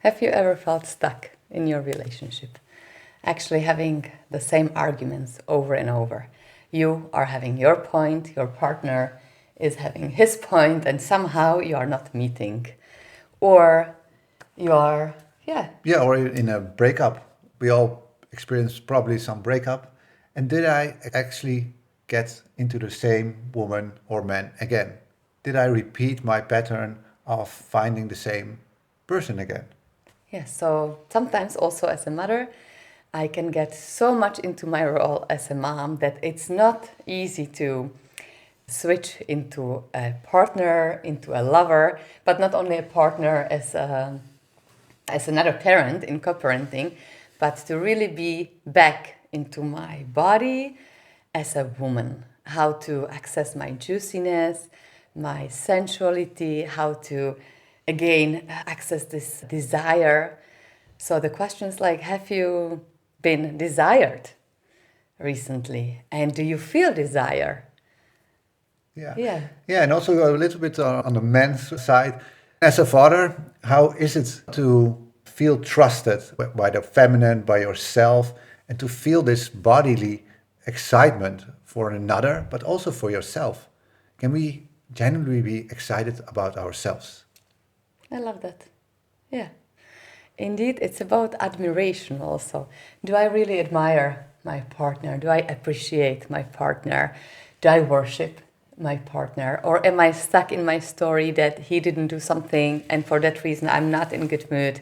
Have you ever felt stuck in your relationship? Actually having the same arguments over and over. You are having your point, your partner is having his point, and somehow you are not meeting. Or you are, Yeah, or in a breakup. We all experience probably some breakup. And did I actually get into the same woman or man again? Did I repeat my pattern of finding the same person again? so sometimes also as a mother, I can get so much into my role as a mom that it's not easy to switch into a partner, into a lover, but not only a partner as another parent in co-parenting, but to really be back into my body as a woman, how to access my juiciness, my sensuality, how to again access this desire. So the question is like, have you been desired recently? And do you feel desire? Yeah. Yeah. Yeah, and also a little bit on the men's side. As a father, how is it to feel trusted by the feminine, by yourself, and to feel this bodily excitement for another, but also for yourself? Can we genuinely be excited about ourselves? I love that. Yeah. Indeed, it's about admiration also. Do I really admire my partner? Do I appreciate my partner? Do I worship my partner? Or am I stuck in my story that he didn't do something and for that reason I'm not in good mood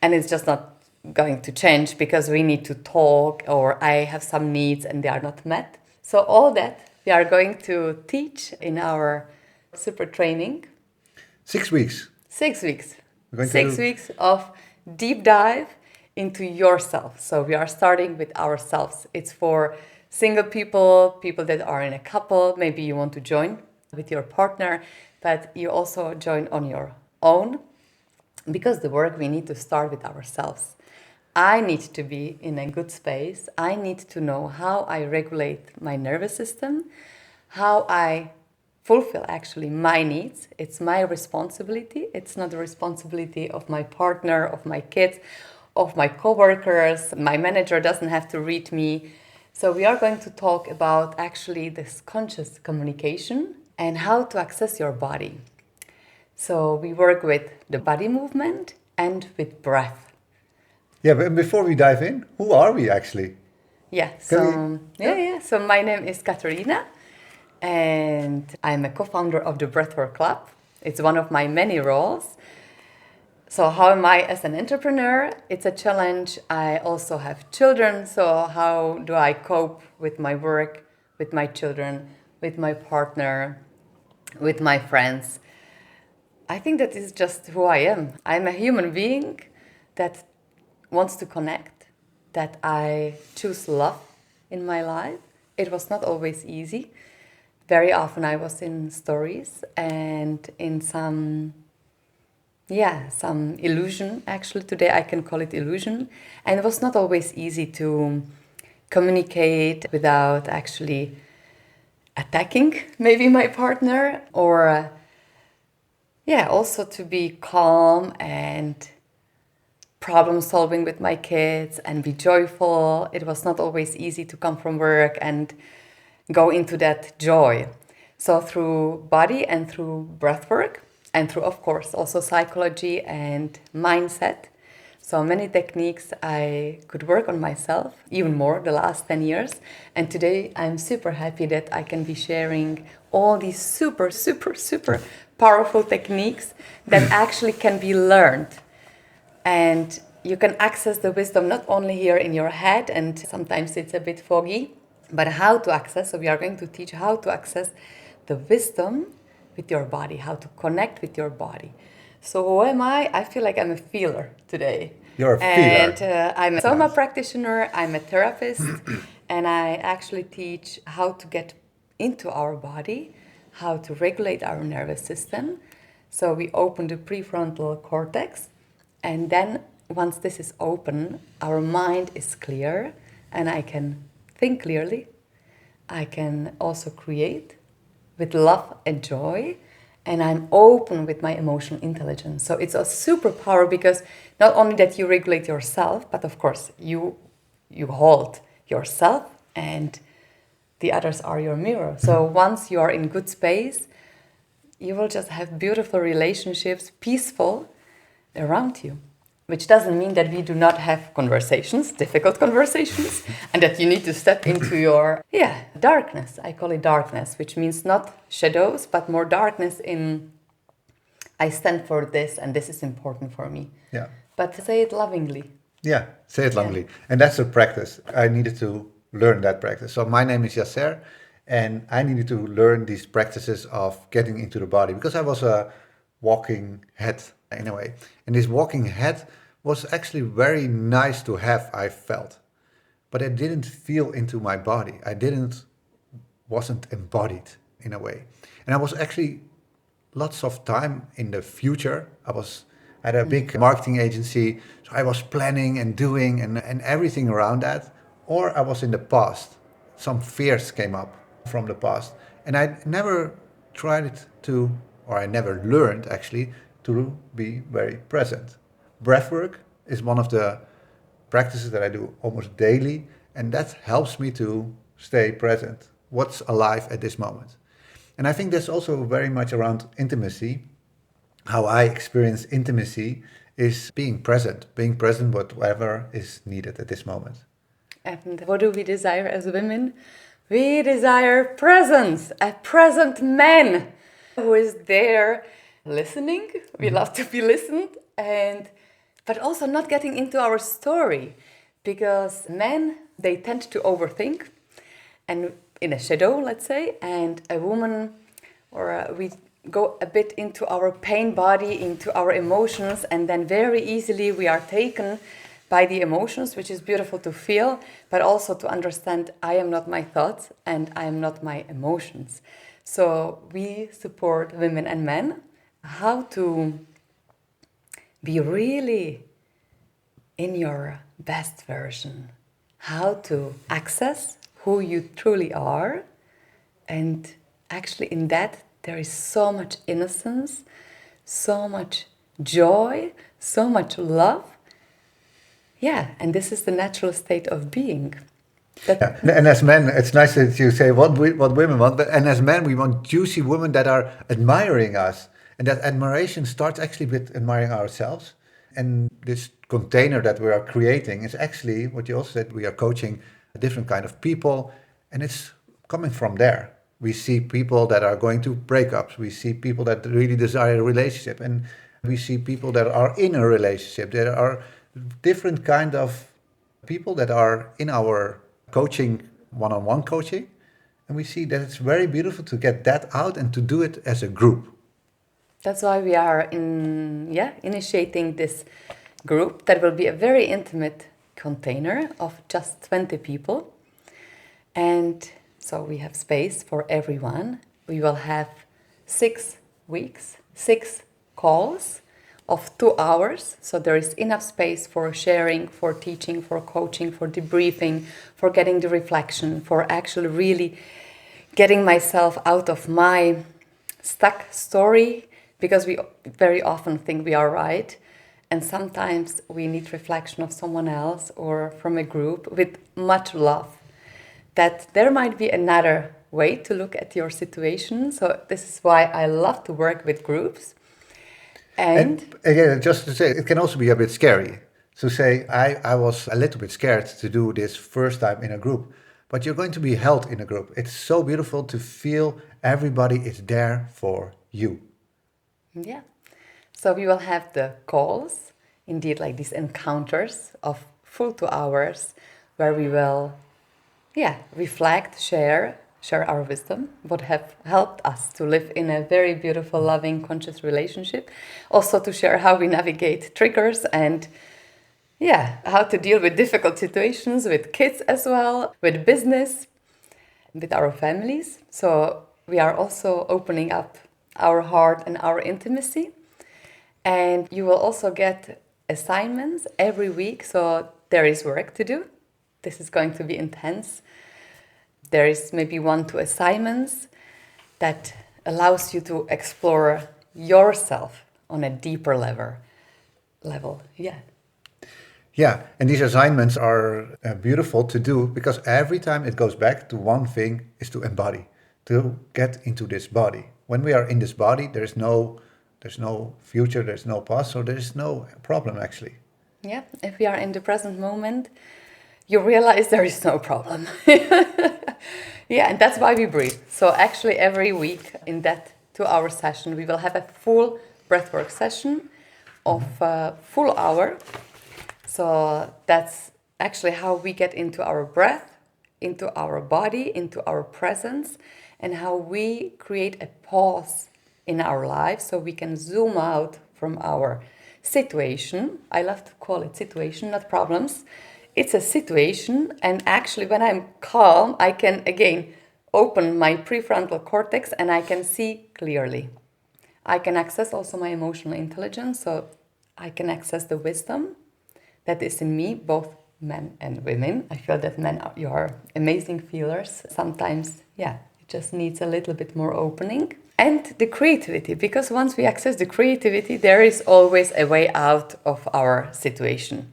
and it's just not going to change because we need to talk or I have some needs and they are not met? So all that we are going to teach in our super training. 6 weeks. 6 weeks. We're going 6 weeks of deep dive into yourself. So we are starting with ourselves. It's for single people, people that are in a couple. Maybe you want to join with your partner, but you also join on your own because the work we need to start with ourselves. I need to be in a good space. I need to know how I regulate my nervous system, how I fulfill actually my needs. It's my responsibility. It's not the responsibility of my partner, of my kids, of my coworkers. My manager doesn't have to read me. So we are going to talk about actually this conscious communication and how to access your body. So we work with the body movement and with breath. Yeah, but before we dive in, who are we actually? Yeah, Can so So my name is Katerina and I'm a co-founder of the Breathwork Club. It's one of my many roles. So how am I as an entrepreneur? It's a challenge. I also have children. So how do I cope with my work, with my children, with my partner, with my friends? I think that is just who I am. I'm a human being that wants to connect, that I choose love in my life. It was not always easy. Very often I was in stories and in some illusion. Actually, today I can call it illusion. And it was not always easy to communicate without actually attacking maybe my partner or also to be calm and problem solving with my kids and be joyful. It was not always easy to come from work and go into that joy. So through body and through breath work and through, of course, also psychology and mindset. So many techniques I could work on myself, even more the last 10 years. And today I'm super happy that I can be sharing all these super, super, super powerful techniques that actually can be learned. And you can access the wisdom not only here in your head, and sometimes it's a bit foggy, but how to access. So we are going to teach how to access the wisdom with your body, how to connect with your body. So who am I? I feel like I'm a feeler today. You're a feeler. And I'm a soma practitioner, I'm a therapist, and I actually teach how to get into our body, how to regulate our nervous system. So we open the prefrontal cortex, and then once this is open, our mind is clear, and I can think clearly. I can also create with love and joy, and I'm open with my emotional intelligence. So it's a superpower because not only that you regulate yourself, but of course you hold yourself and the others are your mirror. So once you are in good space, you will just have beautiful relationships, peaceful around you. Which doesn't mean that we do not have conversations, difficult conversations, and that you need to step into your, darkness. I call it darkness, which means not shadows, but more darkness in, I stand for this and this is important for me. Yeah. But say it lovingly. Yeah, say it lovingly. And that's a practice. I needed to learn that practice. So my name is Yasser, and I needed to learn these practices of getting into the body because I was a walking head in a way. And this walking head was actually very nice to have, I felt. But I didn't feel into my body. Wasn't embodied in a way. And I was actually lots of time in the future. I had a big marketing agency, so I was planning and doing and everything around that. Or I was in the past. Some fears came up from the past. And I never tried to, or I never learned actually, to be very present. Breathwork is one of the practices that I do almost daily, and that helps me to stay present. What's alive at this moment? And I think that's also very much around intimacy. How I experience intimacy is being present whatever is needed at this moment. And what do we desire as women? We desire presence, a present man who is there listening. We love to be listened, but also not getting into our story, because men, they tend to overthink, and in a shadow, let's say, and a woman, we go a bit into our pain body, into our emotions, and then very easily we are taken by the emotions, which is beautiful to feel, but also to understand I am not my thoughts and I am not my emotions. So we support women and men how to be really in your best version, how to access who you truly are. And actually in that there is so much innocence, so much joy, so much love. Yeah, and this is the natural state of being. And as men, it's nice that you say what women want, and as men, we want juicy women that are admiring us. And that admiration starts actually with admiring ourselves. And this container that we are creating is actually what you also said, we are coaching a different kind of people, and it's coming from there. We see people that are going to breakups. We see people that really desire a relationship, and we see people that are in a relationship. There are different kind of people that are in our coaching, one-on-one coaching, and we see that it's very beautiful to get that out and to do it as a group. That's why we are initiating this group that will be a very intimate container of just 20 people. And so we have space for everyone. We will have 6 weeks, 6 calls of 2 hours. So there is enough space for sharing, for teaching, for coaching, for debriefing, for getting the reflection, for actually really getting myself out of my stuck story, because we very often think we are right. And sometimes we need reflection of someone else or from a group with much love. That there might be another way to look at your situation. So this is why I love to work with groups. And again, just to say, it can also be a bit scary. To say, I was a little bit scared to do this first time in a group. But you're going to be held in a group. It's so beautiful to feel everybody is there for you. Yeah. So we will have the calls, indeed, like these encounters of full 2 hours, where we will, reflect, share our wisdom, what have helped us to live in a very beautiful, loving, conscious relationship. Also to share how we navigate triggers and how to deal with difficult situations with kids as well, with business, with our families. So we are also opening up our heart and our intimacy. And you will also get assignments every week. So there is work to do. This is going to be intense. There is maybe 1-2 assignments that allows you to explore yourself on a deeper level. Yeah. Yeah, and these assignments are beautiful to do because every time it goes back to one thing is to embody, to get into this body. When we are in this body, there's no future, there's no past, so there's no problem actually. Yeah, if we are in the present moment, you realize there is no problem. Yeah, and that's why we breathe. So actually every week in that 2-hour session, we will have a full breathwork session of a full hour. So that's actually how we get into our breath, into our body, into our presence, and how we create a pause in our lives so we can zoom out from our situation. I love to call it situation, not problems. It's a situation, and actually when I'm calm, I can again open my prefrontal cortex and I can see clearly. I can access also my emotional intelligence, so I can access the wisdom that is in me, both men and women. I feel that men, you are amazing feelers. Sometimes, yeah, it just needs a little bit more opening. And the creativity, because once we access the creativity, there is always a way out of our situation.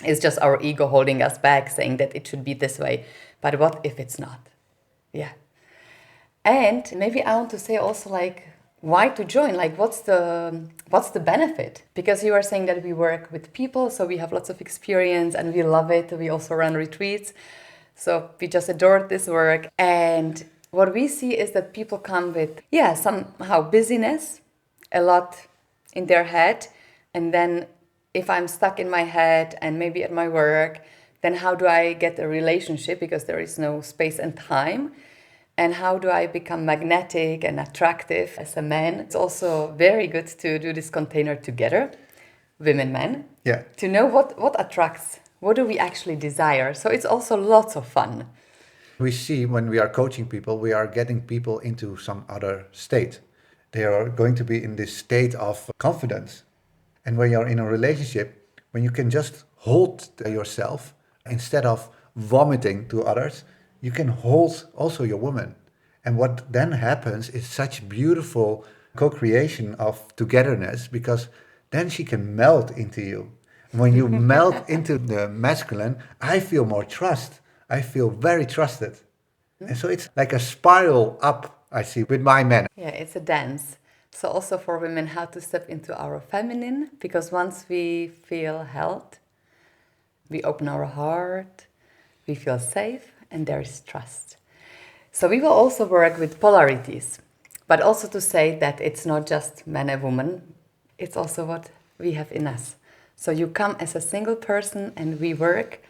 It's just our ego holding us back, saying that it should be this way. But what if it's not? Yeah. And maybe I want to say also, like, why to join? Like, what's the benefit? Because you are saying that we work with people, so we have lots of experience and we love it. We also run retreats, so we just adore this work. And what we see is that people come with, yeah, somehow busyness, a lot in their head, and then if I'm stuck in my head and maybe at my work, then how do I get a relationship, because there is no space and time? And how do I become magnetic and attractive as a man? It's also very good to do this container together, women, men, Yeah. to know what attracts, what do we actually desire. So it's also lots of fun. We see when we are coaching people, we are getting people into some other state. They are going to be in this state of confidence. And when you're in a relationship, when you can just hold yourself instead of vomiting to others, you can hold also your woman. And what then happens is such beautiful co-creation of togetherness, because then she can melt into you. And when you melt into the masculine, I feel more trust. I feel very trusted. And so it's like a spiral up, I see, with my men. Yeah, it's a dance. So also for women, how to step into our feminine, because once we feel held, we open our heart, we feel safe, and there is trust. So we will also work with polarities, but also to say that it's not just man and woman, it's also what we have in us. So you come as a single person and we work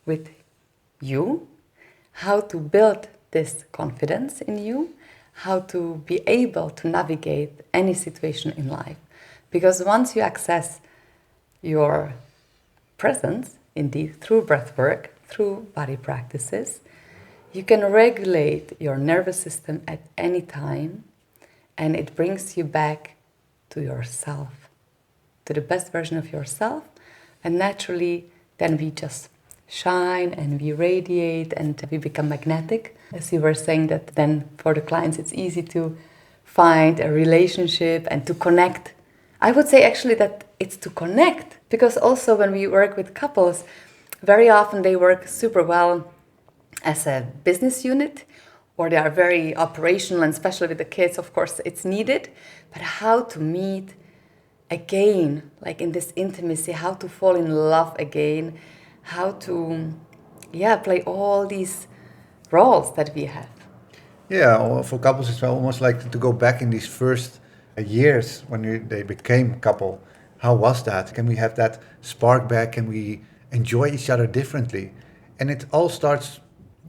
with you, how to build this confidence in you, how to be able to navigate any situation in life. Because once you access your presence, indeed, through breathwork, through body practices, you can regulate your nervous system at any time, and it brings you back to yourself, to the best version of yourself. And naturally, then we just shine and we radiate and we become magnetic. As you were saying, that then for the clients it's easy to find a relationship and to connect. I would say actually that it's to connect, because also when we work with couples, very often they work super well as a business unit, or they are very operational, and especially with the kids, of course, it's needed. But how to meet again, like in this intimacy, how to fall in love again, how to, yeah, play all these roles that we have. Yeah, or for couples it's almost like to go back in these first years when they became a couple. How was that? Can we have that spark back? Can we enjoy each other differently? And it all starts,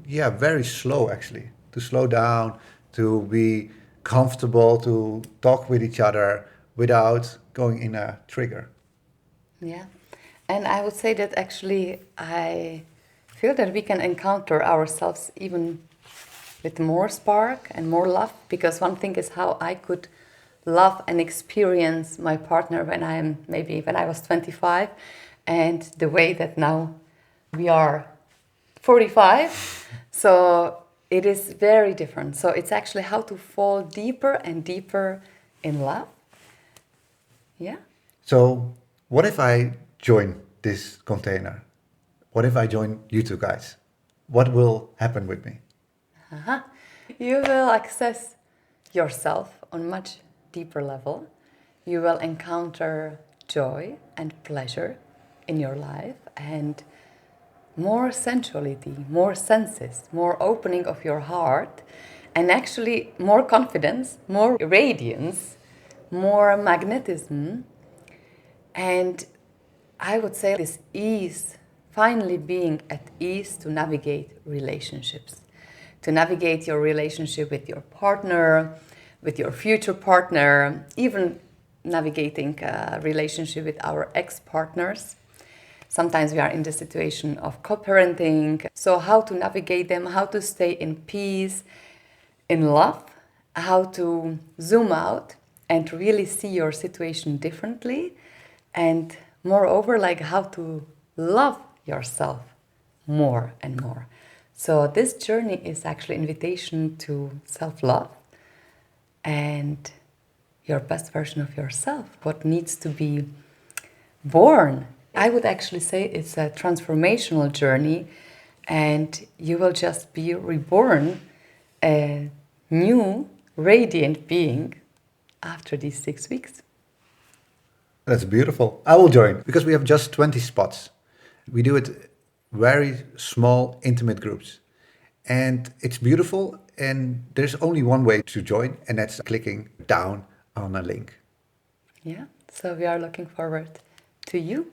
yeah, very slow actually. To slow down, to be comfortable, to talk with each other without going in a trigger. Yeah. And I would say that actually I feel that we can encounter ourselves even with more spark and more love, because one thing is how I could love and experience my partner when I was 25, and the way that now we are 45. So It is very different. So it's actually how to fall deeper and deeper in love. Yeah. So, what if I join this container? What if I join you two guys? What will happen with me? Uh-huh. You will access yourself on much deeper level. You will encounter joy and pleasure in your life and more sensuality, more senses, more opening of your heart, and actually more confidence, more radiance, more magnetism. And I would say this ease, finally being at ease to navigate relationships, to navigate your relationship with your partner, with your future partner, even navigating a relationship with our ex-partners. Sometimes we are in the situation of co-parenting. So how to navigate them, how to stay in peace, in love, how to zoom out and really see your situation differently, and moreover, like how to love yourself more and more. So this journey is actually invitation to self-love and your best version of yourself, what needs to be born. I would actually say it's a transformational journey, and you will just be reborn a new, radiant being after these 6 weeks. That's beautiful. I will join because we have just 20 spots. We do it very small, intimate groups. And it's beautiful. And there's only one way to join, and that's clicking down on a link. Yeah, so we are looking forward to you.